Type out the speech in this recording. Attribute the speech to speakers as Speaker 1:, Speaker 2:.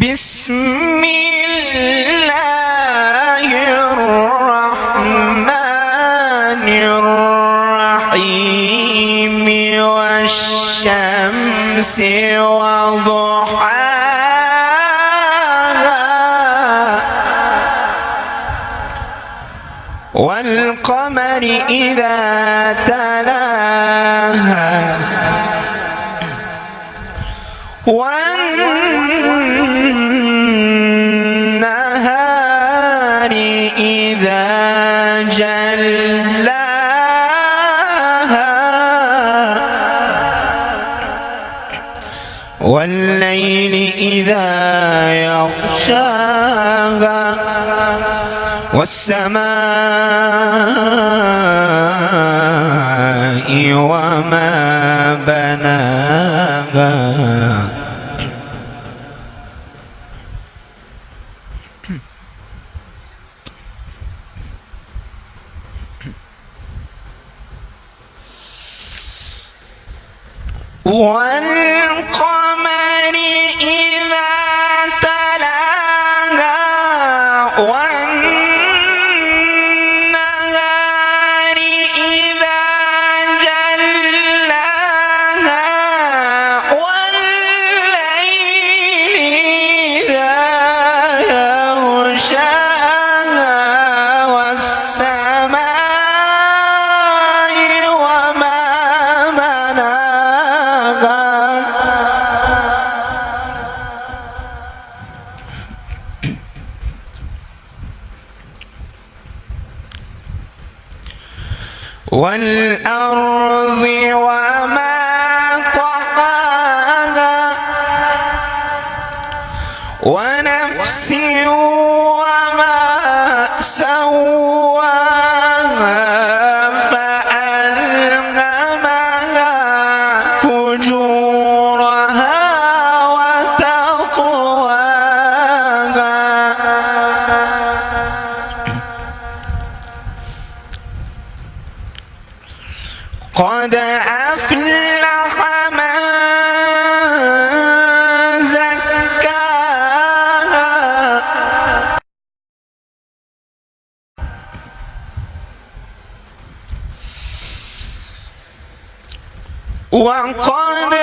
Speaker 1: بسم الله الرحمن الرحيم والشمس وضحاها والقمر إذا تلاها والنهار إذا جلاها والليل إذا يغشاها والسماء وما بناها والقمر إذا تلاها والنهار إذا جلاها والليل إذا يغشاها والسماء وما بناها والأرض وما طحاها ونفس وما سواها فألهمها فجورها وتقواها قد أفلح من زكاها وقد